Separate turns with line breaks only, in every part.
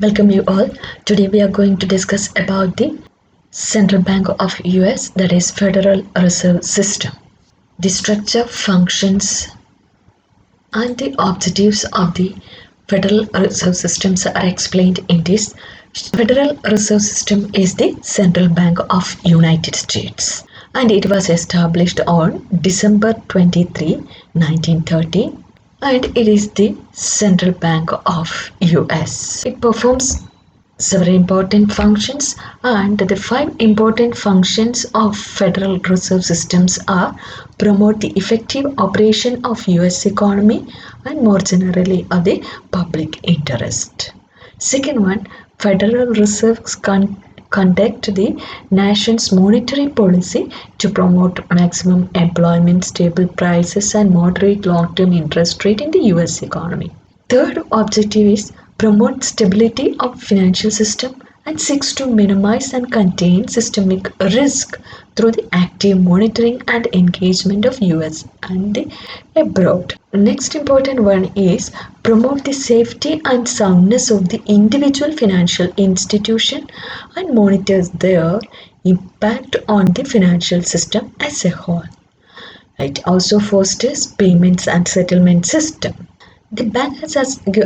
Welcome you all. Today we are going to discuss about the Central Bank of US, that is Federal Reserve System. The structure, functions and the objectives of the Federal Reserve Systems are explained in this. Federal Reserve System is the Central Bank of United States and it was established on December 23, 1930 and it is the Central Bank of US. It performs several important functions and the five important functions of Federal Reserve Systems are promote the effective operation of US economy and more generally of the public interest. Second one, Federal Reserves conduct the nation's monetary policy to promote maximum employment, stable prices and moderate long-term interest rate in the US economy. Third objective is promote stability of financial system and seeks to minimize and contain systemic risk through the active monitoring and engagement of US and the abroad. Next important one is promote the safety and soundness of the individual financial institution and monitors their impact on the financial system as a whole. It also fosters payments and settlement system. The bank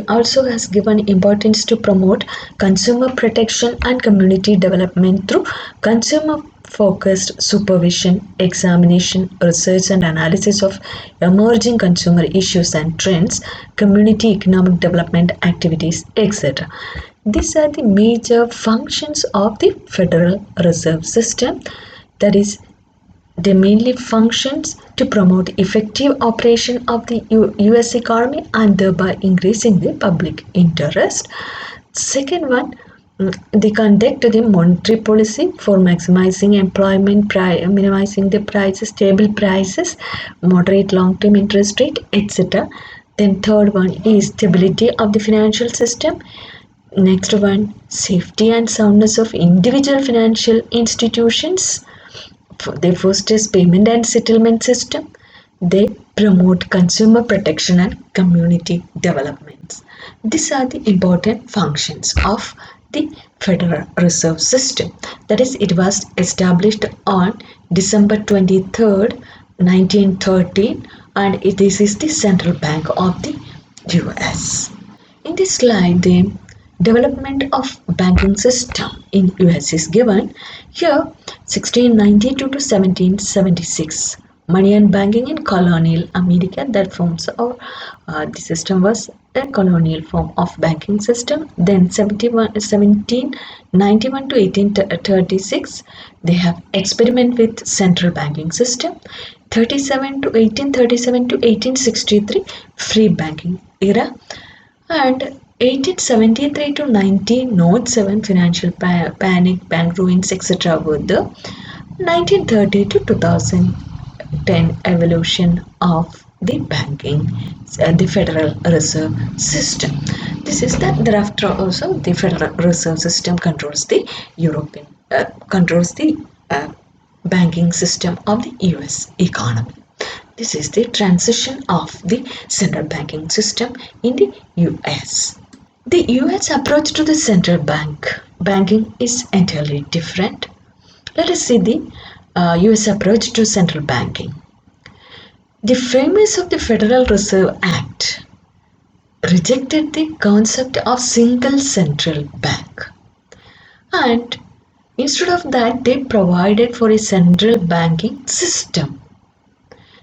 also has given importance to promote consumer protection and community development through consumer-focused supervision, examination, research and analysis of emerging consumer issues and trends, community economic development activities, etc. These are the major functions of the Federal Reserve System, that is they mainly functions to promote effective operation of the US economy and thereby increasing the public interest. Second one, they conduct the monetary policy for maximizing employment, minimizing the prices, stable prices, moderate long-term interest rate, etc. Then third one is stability of the financial system. Next one, safety and soundness of individual financial institutions. They foster payment and settlement system. They promote consumer protection and community development. These are the important functions of the Federal Reserve System. That is, it was established on December 23rd, 1913 and this is the Central Bank of the US. In this slide, the development of banking system in US is given. Here 1692 to 1776, money and banking in colonial America, that forms of the system was a colonial form of banking system. Then 1791 to 1836, they have experiment with central banking system. 1837 to 1863, free banking era, and 1873 to 1907, financial panic, bank ruins, etc. were the 1930 to 2010 evolution of the banking, the Federal Reserve System. This is thereafter also the Federal Reserve System controls the banking system of the US economy. This is the transition of the central banking system in the US. The US approach to the central banking is entirely different. Let us see the US approach to central banking. The framers of the Federal Reserve Act rejected the concept of single central bank, and instead of that they provided for a central banking system.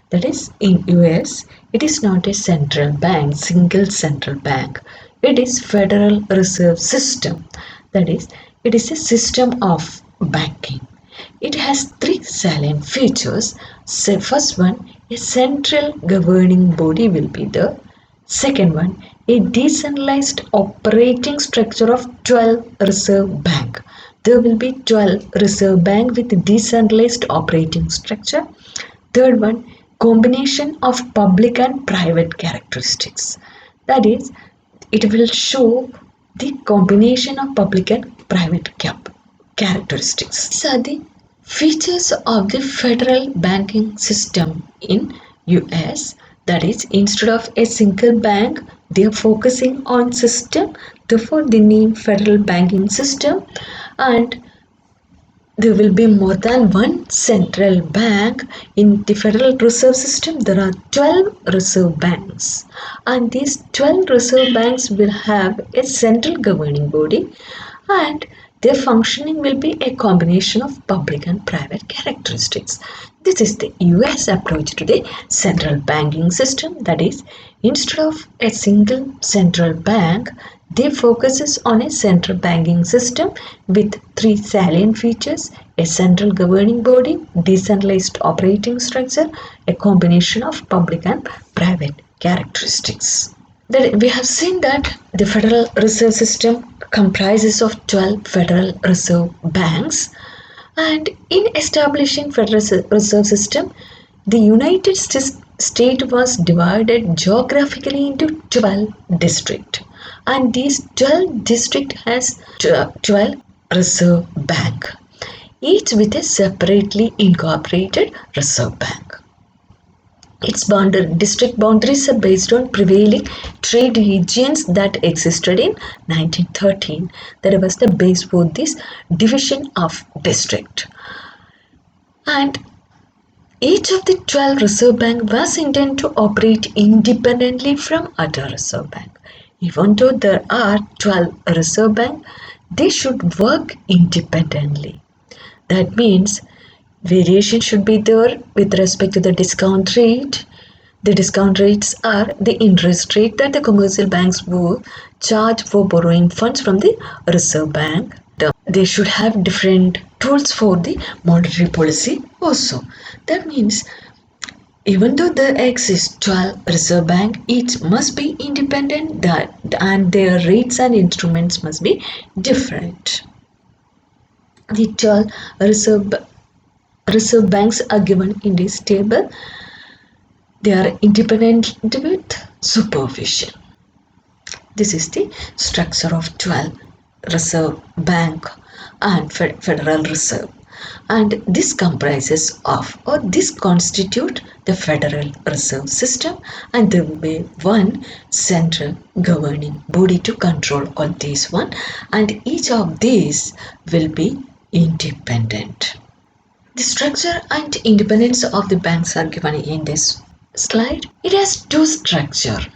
That is, in US it is not a central bank, single central bank. It is Federal Reserve System. That is, it is a system of banking. It has three salient features. So first one, a central governing body will be there. Second one, a decentralized operating structure of 12 reserve bank. There will be 12 reserve bank with decentralized operating structure. Third one, combination of public and private characteristics. That is, it will show the combination of public and private characteristics. These are the features of the federal banking system in US. That is, instead of a single bank, they are focusing on system Therefore, the name Federal Banking System, and there will be more than one central bank. In the Federal Reserve System, there are 12 reserve banks, and these 12 reserve banks will have a central governing body, and their functioning will be a combination of public and private characteristics. This is the US approach to the central banking system. That is, instead of a single central bank, they focuses on a central banking system with three salient features: a central governing body, decentralized operating structure, a combination of public and private characteristics. That we have seen that the Federal Reserve System comprises of 12 Federal Reserve banks, and in establishing Federal Reserve System, the United States was divided geographically into 12 districts, and these 12 districts has 12 reserve bank, each with a separately incorporated reserve bank. Its district boundaries are based on prevailing trade regions that existed in 1913. That was the base for this division of district. And each of the 12 reserve bank was intended to operate independently from other reserve bank. Even though there are 12 reserve bank, they should work independently. That means variation should be there with respect to the discount rate. The discount rates are the interest rate that the commercial banks will charge for borrowing funds from the Reserve Bank. They should have different tools for the monetary policy also. That means even though there exist 12 Reserve Bank, each must be independent, and their rates and instruments must be different. The 12 Reserve banks are given in this table. They are independent with supervision. This is the structure of 12 Reserve Bank and Federal Reserve, and this comprises of, or this constitute the Federal Reserve System, and there will be one central governing body to control all these one, and each of these will be independent. The structure and independence of the banks are given in this slide. It has two structures.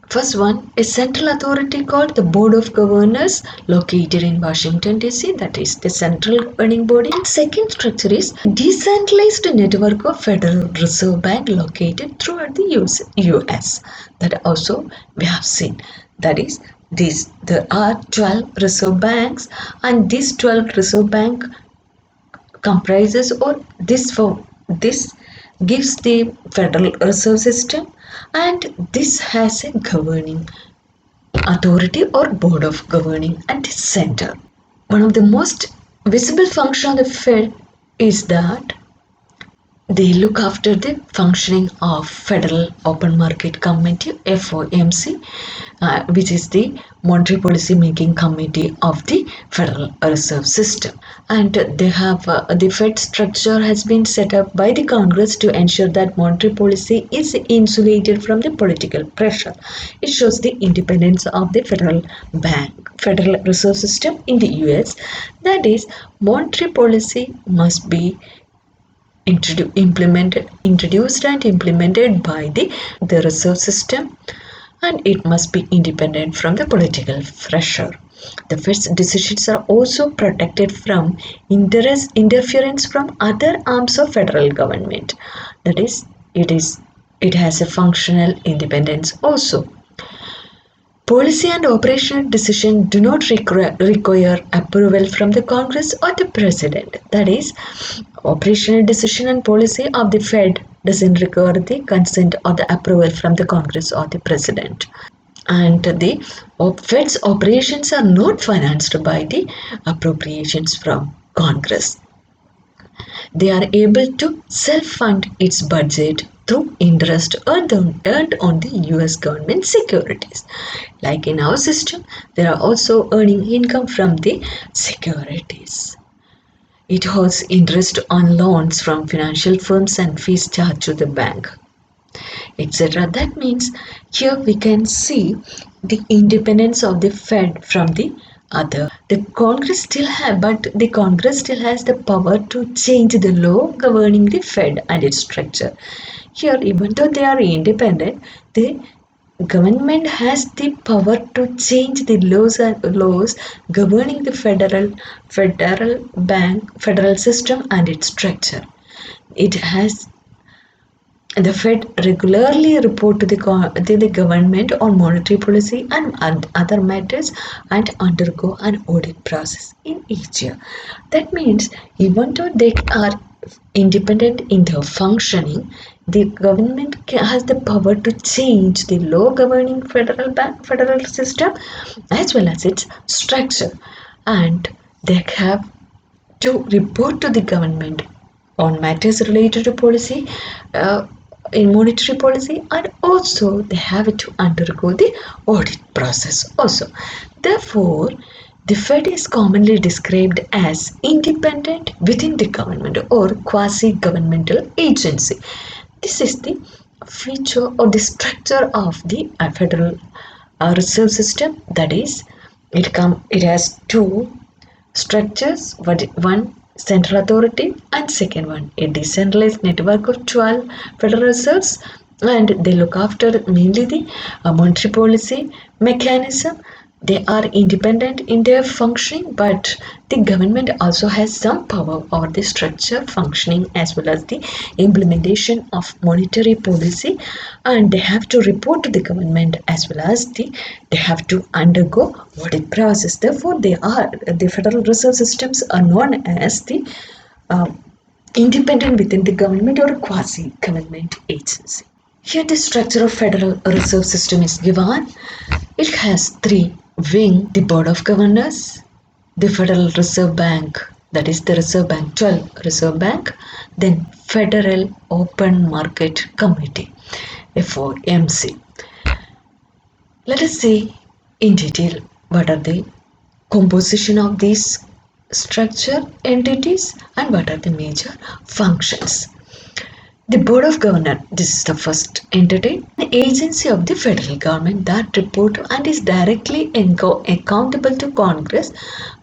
First one, a central authority called the Board of Governors located in Washington DC, that is the central governing body. Second structure is decentralized network of Federal Reserve Bank located throughout the US. That also we have seen. That is, there are 12 reserve banks, and these 12 reserve bank comprises, or this gives the Federal Reserve System, and this has a governing authority or board of governing at the center. One of the most visible function of the Fed is that they look after the functioning of Federal Open Market Committee, FOMC, which is the monetary policy making committee of the Federal Reserve System. And they have the Fed structure has been set up by the Congress to ensure that monetary policy is insulated from the political pressure. It shows the independence of the Federal Reserve System in the US. That is, monetary policy must be introduced and implemented by the reserve system, and it must be independent from the political pressure. The Fed's decisions are also protected from interference from other arms of federal government. That is, it has a functional independence also. Policy and operational decisions do not require approval from the Congress or the President. That is, operational decision and policy of the Fed doesn't require the consent or the approval from the Congress or the President. And the Fed's operations are not financed by the appropriations from Congress. They are able to self-fund its budget through interest earned on the US government securities. Like in our system, they are also earning income from the securities. It holds interest on loans from financial firms and fees charged to the bank, etc. That means here we can see the independence of the Fed from the other. The Congress still has the power to change the law governing the Fed and its structure. Here, even though they are independent, the government has the power to change the laws governing the federal system and its structure. It has the Fed regularly report to the government on monetary policy and other matters and undergo an audit process in each year. That means even though they are independent in their functioning, the government has the power to change the law governing federal system as well as its structure, and they have to report to the government on matters related to policy, in monetary policy, and also they have to undergo the audit process also. Therefore, the Fed is commonly described as independent within the government or quasi-governmental agency. This is the feature or the structure of the Federal Reserve System. That is, it has two structures: one central authority and second one a decentralized network of 12 federal reserves, and they look after mainly the monetary policy mechanism. They are independent in their functioning, but the government also has some power over the structure, functioning, as well as the implementation of monetary policy, and they have to report to the government as well as they have to undergo audit process. Therefore, the Federal Reserve systems are known as the uh, independent within the government or quasi-government agency. Here the structure of Federal Reserve System is given. It has three wings: the Board of Governors, the Federal Reserve Bank, that is the Reserve Bank, 12 Reserve Bank, then Federal Open Market Committee, FOMC. Let us see in detail what are the composition of these structure entities and what are the major functions. The Board of Governors, this is the first entity, the agency of the federal government that report and is directly accountable to Congress,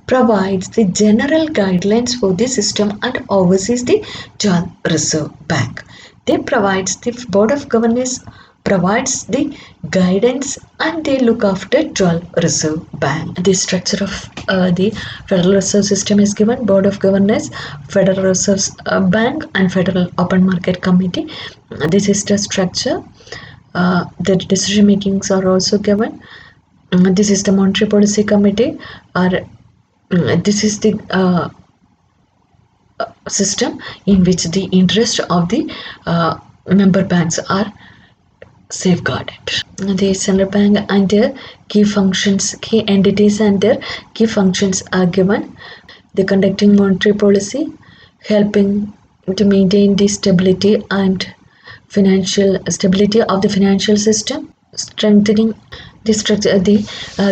provides the general guidelines for the system and oversees the 12 Reserve Bank. They provides the Board of Governors provides the guidance and they look after 12 Reserve Bank. The structure of the Federal Reserve System is given: Board of Governors, Federal Reserve Bank, and Federal Open Market Committee. This is the structure. The decision makings are also given. This is the Monetary Policy Committee, or this is the system in which the interest of the member banks are safeguarded. The central bank and their key functions, key entities and their key functions are given. The conducting monetary policy, helping to maintain the stability and financial stability of the financial system, strengthening the structure. The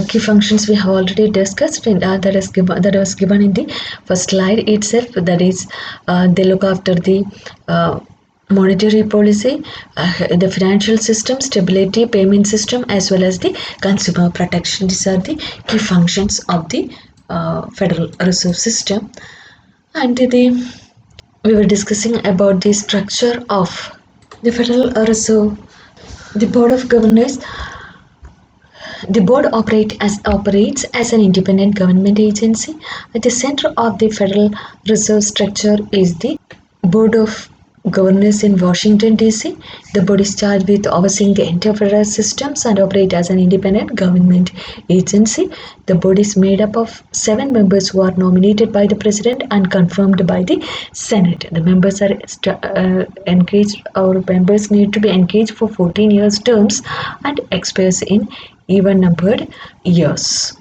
key functions we have already discussed, and that was given in the first slide itself. That is, they look after the monetary policy, the financial system, stability, payment system, as well as the consumer protection. These are the key functions of the Federal Reserve System. And we were discussing about the structure of the Federal Reserve. The Board of Governors. The board operates as an independent government agency. At the center of the Federal Reserve structure is the Board of Governors in Washington, D.C. The board is charged with overseeing the entire federal systems and operate as an independent government agency. The board is made up of 7 members who are nominated by the president and confirmed by the Senate. The members are engaged, or members need to be engaged for 14 years terms and expires in even numbered years.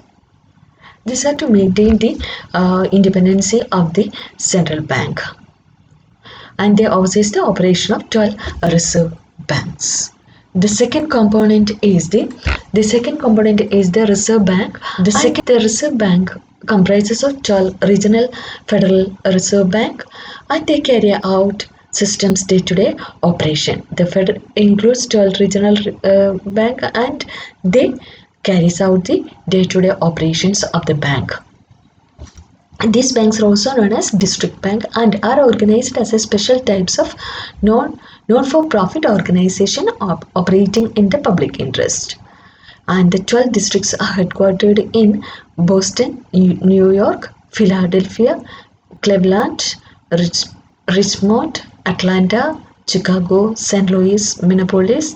These are to maintain the independence of the central bank, and they oversees the operation of 12 reserve banks. The second component is the Reserve Bank. The Reserve Bank comprises of 12 regional Federal Reserve Bank, and they carry out systems day-to-day operation. The Fed includes 12 regional bank, and they carries out the day-to-day operations of the bank. These banks are also known as district bank and are organized as a special types of non-for-profit organization operating in the public interest. And the 12 districts are headquartered in Boston, New York, Philadelphia, Cleveland, Richmond, Atlanta, Chicago, St. Louis, Minneapolis,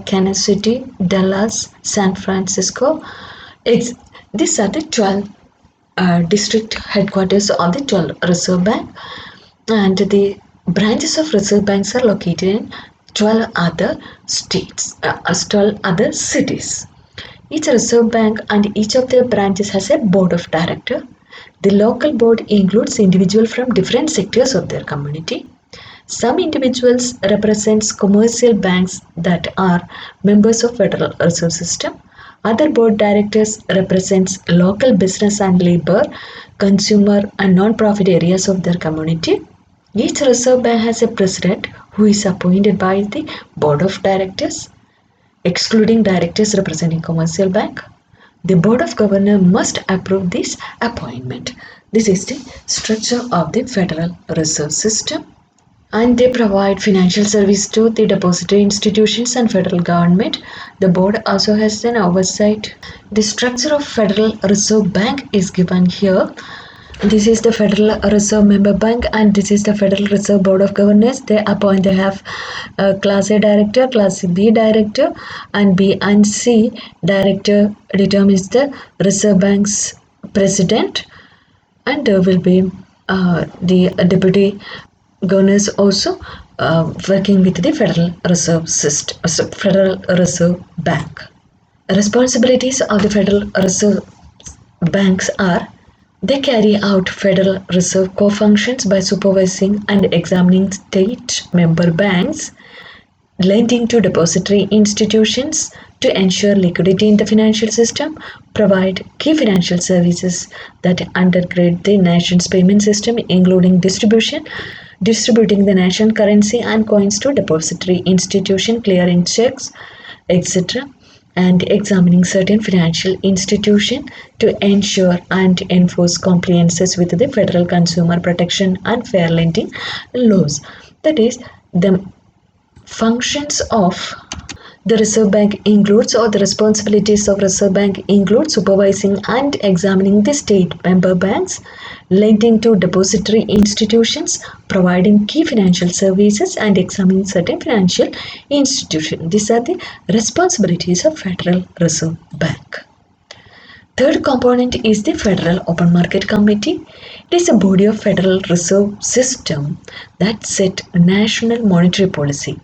Kansas City, Dallas, San Francisco. These are the 12 district headquarters of the 12 Reserve Bank, and the branches of Reserve Banks are located in 12 other states, 12 other cities. Each Reserve Bank and each of their branches has a board of directors. The local board includes individuals from different sectors of their community. Some individuals represents commercial banks that are members of Federal Reserve System. Other board directors represents local business and labor, consumer and non-profit areas of their community. Each Reserve Bank has a president who is appointed by the board of directors, excluding directors representing commercial bank. The board of governors must approve this appointment. This is the structure of the Federal Reserve System. And they provide financial service to the depository institutions and federal government. The board also has an oversight. The structure of Federal Reserve Bank is given here. This is the Federal Reserve Member Bank and this is the Federal Reserve Board of Governors. They have Class A Director, Class B Director, and B and C Director determines the Reserve Bank's President, and there will be the Deputy Governors also working with the Federal Reserve System, Federal Reserve Bank. Responsibilities of the Federal Reserve Banks are: they carry out Federal Reserve core functions by supervising and examining state member banks, lending to depository institutions to ensure liquidity in the financial system, provide key financial services that undergird the nation's payment system, including distributing the national currency and coins to depository institution, clearing checks, etc., and examining certain financial institutions to ensure and enforce compliances with the federal consumer protection and fair lending laws. That is, the functions of the Reserve Bank includes, or the responsibilities of Reserve Bank include, supervising and examining the state member banks, lending to depository institutions, providing key financial services, and examining certain financial institutions. These are the responsibilities of Federal Reserve Bank. Third component is the Federal Open Market Committee. It is a body of Federal Reserve System that set national monetary policy.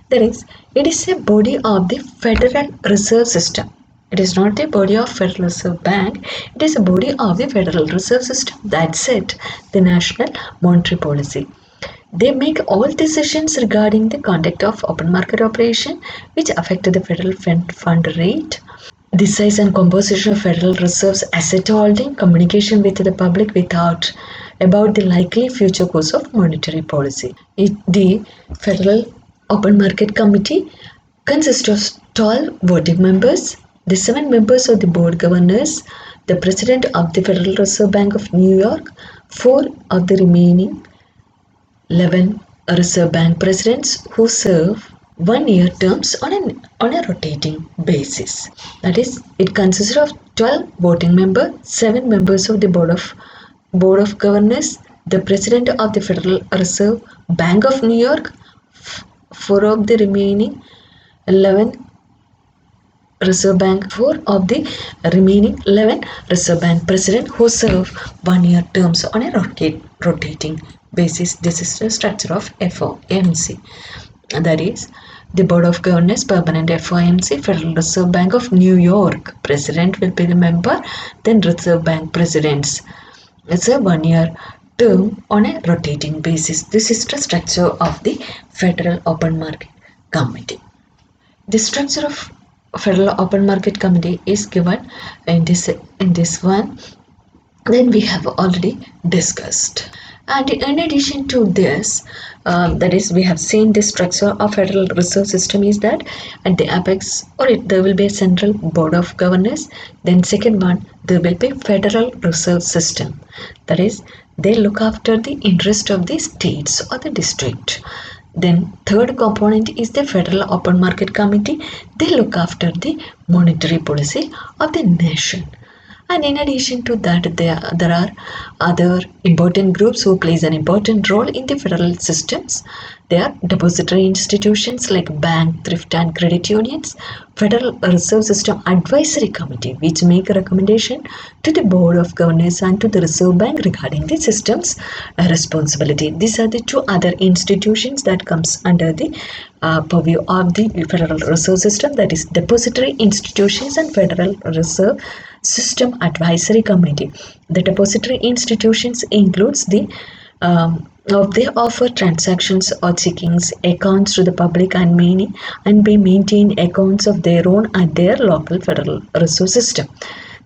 That is, it is a body of the Federal Reserve System. It is not the body of Federal Reserve Bank. It is a body of the Federal Reserve System that set the national monetary policy. They make all decisions regarding the conduct of open market operation which affect the federal fund rate, the size and composition of Federal Reserve's asset holding, communication with the public about the likely future course of monetary policy. The Federal Open Market Committee consists of 12 voting members, the 7 members of the board governors, the president of the Federal Reserve Bank of New York, 4 of the remaining 11 Reserve Bank presidents who serve 1-year terms on a rotating basis. That is, it consists of 12 voting members, 7 members of the board of governors, the president of the Federal Reserve Bank of New York, 4 of the remaining 11 Reserve Bank, 4 of the remaining 11 Reserve Bank president who serve 1-year terms on a rotating basis. This is the structure of FOMC. That is, the Board of Governors, Permanent FOMC, Federal Reserve Bank of New York. President will be the member, then Reserve Bank presidents. It's a 1-year term on a rotating basis. This is the structure of the Federal Open Market Committee. The structure of Federal Open Market Committee is given in this one. Then we have already discussed. And in addition to this, that is, we have seen the structure of Federal Reserve System is that at the apex, there will be a central board of governors. Then second one, there will be Federal Reserve System. That is, they look after the interest of the states or the district. Then third component is the Federal Open Market Committee. They look after the monetary policy of the nation. And in addition to that, there are other important groups who plays an important role in the federal systems. They are depository institutions like bank, thrift and credit unions, Federal Reserve System Advisory Committee, which make a recommendation to the Board of Governors and to the Reserve Bank regarding the system's responsibility. These are the two other institutions that comes under the purview of the Federal Reserve System, that is depository institutions and Federal Reserve System Advisory Committee. The depository institutions includes they offer transactions or checkings accounts to the public and may maintain accounts of their own at their local Federal Reserve System.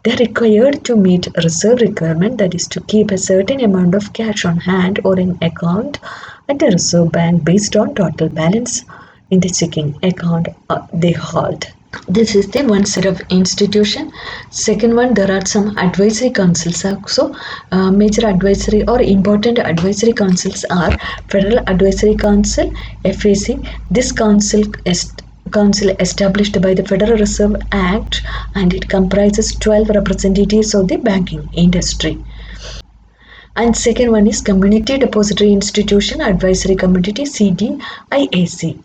They are required to meet a reserve requirement, that is to keep a certain amount of cash on hand or in account at the Reserve Bank based on total balance in the checking account they hold. This is the one set of institution. Second one, there are some advisory councils also. Major advisory or important advisory councils are Federal Advisory Council, FAC. This council established by the Federal Reserve Act, and it comprises 12 representatives of the banking industry. And second one is Community Depository Institution Advisory Committee, CDIAC.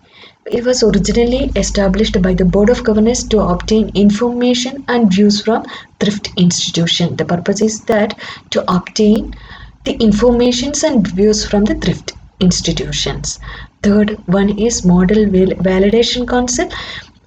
It was originally established by the Board of Governors to obtain information and views from thrift institution. The purpose is that to obtain the informations and views from the thrift institutions. Third one is Model Validation Council.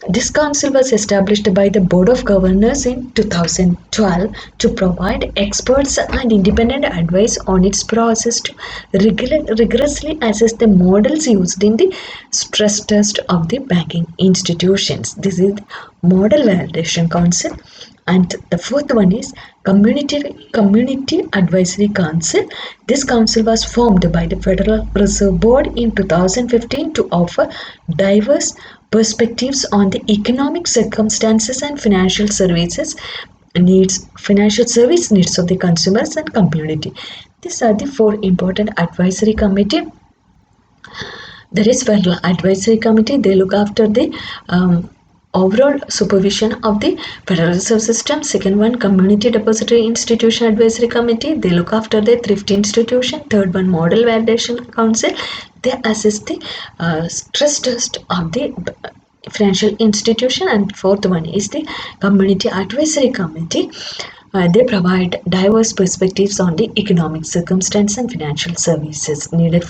This council was established by the Board of Governors in 2012 to provide experts and independent advice on its process to rigorously assess the models used in the stress test of the banking institutions. This is the Model Validation Council. And the fourth one is Community Advisory Council. This council was formed by the Federal Reserve Board in 2015 to offer diverse perspectives on the economic circumstances and financial service needs of the consumers and community. These are the four important advisory committee. There is Federal Advisory Committee. They look after the overall supervision of the Federal Reserve System. Second one, Community Depository Institution Advisory Committee. They look after the thrift institution. Third one, Model Validation Council. They assess the stress test of the financial institution. And fourth one is the Community Advisory Committee. They provide diverse perspectives on the economic circumstance and financial services needed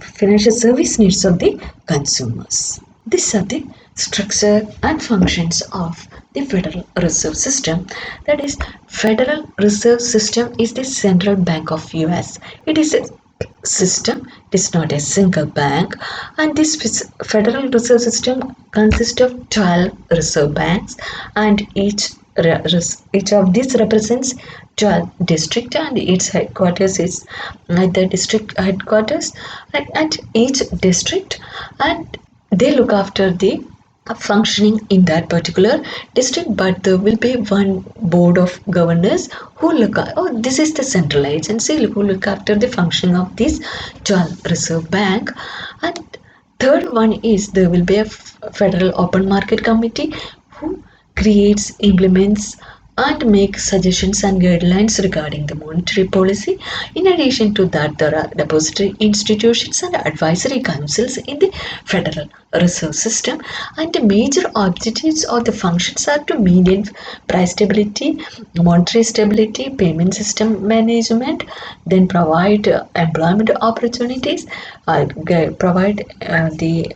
financial service needs of the consumers. These are the structure and functions of the Federal Reserve System. That is, Federal Reserve System is the central bank of US. It is a system, it is not a single bank, and this Federal Reserve System consists of 12 reserve banks, and each of these represents 12 district, and its headquarters is at the district headquarters at each district, and they look after the functioning in that particular district. But there will be one board of governors who this is the central agency who look after the functioning of this 12 reserve bank. And third one is there will be a Federal Open Market Committee who creates, implements and make suggestions and guidelines regarding the monetary policy. In addition to that, there are depository institutions and advisory councils in the Federal Reserve System, and the major objectives or the functions are to maintain price stability, monetary stability, payment system management, then provide employment opportunities, provide the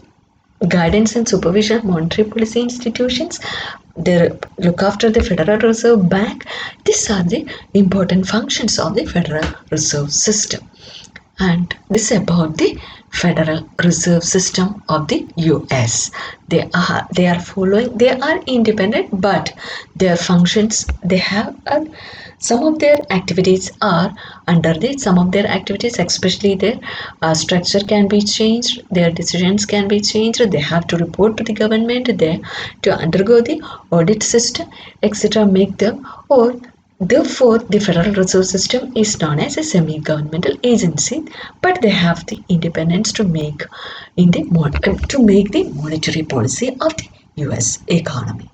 guidance and supervision of monetary policy institutions. They look after the Federal Reserve Bank. These are the important functions of the Federal Reserve System. And this is about the Federal Reserve System of the US. They are independent, but their functions, they have Some of their activities are under the some of their activities, especially their structure can be changed, their decisions can be changed, they have to report to the government, they to undergo the audit system, etc. make them, or therefore the Federal Reserve System is known as a semi-governmental agency, but they have the independence to make in the to make the monetary policy of the US economy.